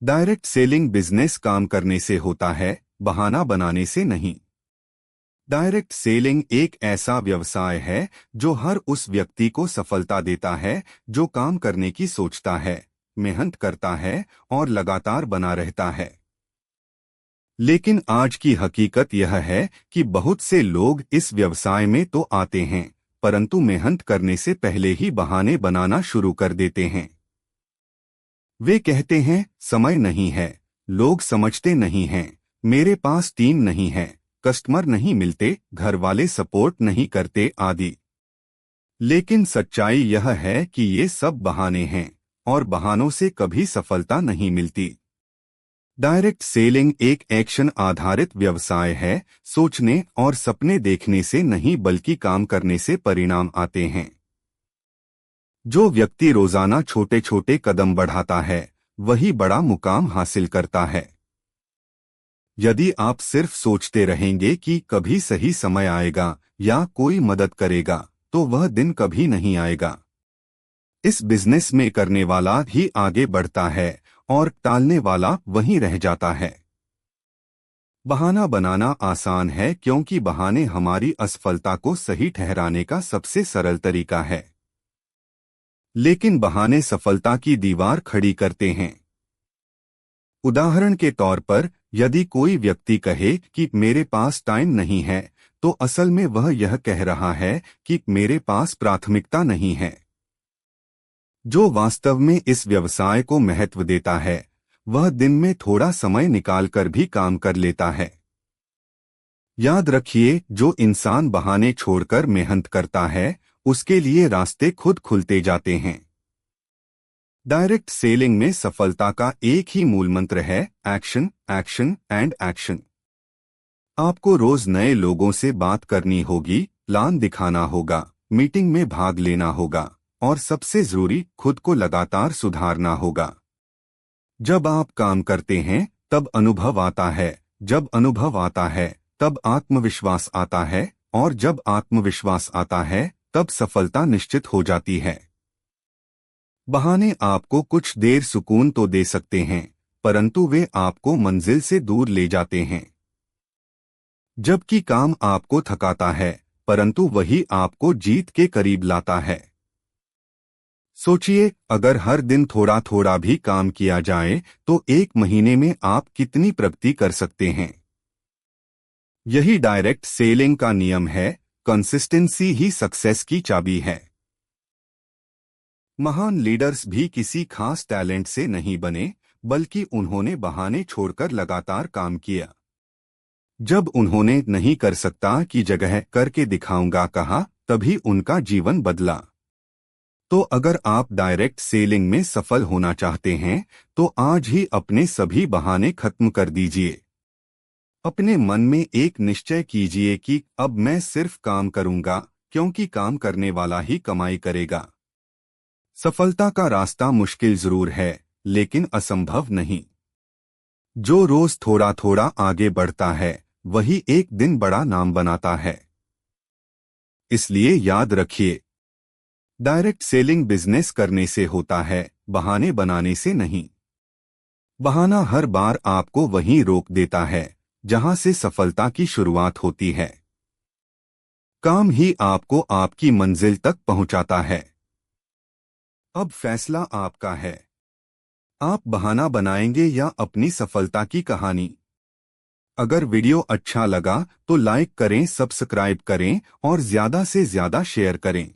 Direct selling business काम करने से होता है, बहाना बनाने से नहीं। डायरेक्ट सेलिंग एक ऐसा व्यवसाय है जो हर उस व्यक्ति को सफलता देता है जो काम करने की सोचता है, मेहनत करता है और लगातार बना रहता है। लेकिन आज की हकीकत यह है कि बहुत से लोग इस व्यवसाय में तो आते हैं, परंतु मेहनत करने से पहले ही बहाने बनाना शुरू कर देते हैं। वे कहते हैं समय नहीं है, लोग समझते नहीं हैं, मेरे पास टीम नहीं है, कस्टमर नहीं मिलते, घर वाले सपोर्ट नहीं करते आदि। लेकिन सच्चाई यह है कि ये सब बहाने हैं और बहानों से कभी सफलता नहीं मिलती। डायरेक्ट सेलिंग एक एक्शन आधारित व्यवसाय है, सोचने और सपने देखने से नहीं बल्कि काम करने से परिणाम आते हैं। जो व्यक्ति रोजाना छोटे छोटे कदम बढ़ाता है वही बड़ा मुकाम हासिल करता है। यदि आप सिर्फ सोचते रहेंगे कि कभी सही समय आएगा या कोई मदद करेगा, तो वह दिन कभी नहीं आएगा। इस बिजनेस में करने वाला ही आगे बढ़ता है और टालने वाला वहीं रह जाता है। बहाना बनाना आसान है क्योंकि बहाने हमारी असफलता को सही ठहराने का सबसे सरल तरीका है। लेकिन बहाने सफलता की दीवार खड़ी करते हैं। उदाहरण के तौर पर, यदि कोई व्यक्ति कहे कि मेरे पास टाइम नहीं है, तो असल में वह यह कह रहा है कि मेरे पास प्राथमिकता नहीं है। जो वास्तव में इस व्यवसाय को महत्व देता है, वह दिन में थोड़ा समय निकालकर भी काम कर लेता है। याद रखिए, जो इंसान बहाने छोड़कर मेहनत करता है, उसके लिए रास्ते खुद खुलते जाते हैं। डायरेक्ट सेलिंग में सफलता का एक ही मूल मंत्र है, एक्शन, एक्शन एंड एक्शन। आपको रोज नए लोगों से बात करनी होगी, प्लान दिखाना होगा, मीटिंग में भाग लेना होगा और सबसे जरूरी, खुद को लगातार सुधारना होगा। जब आप काम करते हैं तब अनुभव आता है, जब अनुभव आता है तब आत्मविश्वास आता है और जब आत्मविश्वास आता है तब सफलता निश्चित हो जाती है। बहाने आपको कुछ देर सुकून तो दे सकते हैं, परंतु वे आपको मंजिल से दूर ले जाते हैं। जबकि काम आपको थकाता है, परंतु वही आपको जीत के करीब लाता है। सोचिए, अगर हर दिन थोड़ा थोड़ा भी काम किया जाए तो एक महीने में आप कितनी प्रगति कर सकते हैं। यही डायरेक्ट सेलिंग का नियम है, कंसिस्टेंसी ही सक्सेस की चाबी है। महान लीडर्स भी किसी खास टैलेंट से नहीं बने, बल्कि उन्होंने बहाने छोड़कर लगातार काम किया। जब उन्होंने नहीं कर सकता की जगह करके दिखाऊंगा कहा, तभी उनका जीवन बदला। तो अगर आप डायरेक्ट सेलिंग में सफल होना चाहते हैं, तो आज ही अपने सभी बहाने खत्म कर दीजिए। अपने मन में एक निश्चय कीजिए कि अब मैं सिर्फ काम करूंगा, क्योंकि काम करने वाला ही कमाई करेगा। सफलता का रास्ता मुश्किल जरूर है, लेकिन असंभव नहीं। जो रोज थोड़ा थोड़ा आगे बढ़ता है, वही एक दिन बड़ा नाम बनाता है। इसलिए याद रखिए, डायरेक्ट सेलिंग बिजनेस करने से होता है, बहाने बनाने से नहीं। बहाना हर बार आपको वहीं रोक देता है जहां से सफलता की शुरुआत होती है। काम ही आपको आपकी मंजिल तक पहुंचाता है। अब फैसला आपका है। आप बहाना बनाएंगे या अपनी सफलता की कहानी। अगर वीडियो अच्छा लगा तो लाइक करें, सब्सक्राइब करें और ज्यादा से ज्यादा शेयर करें।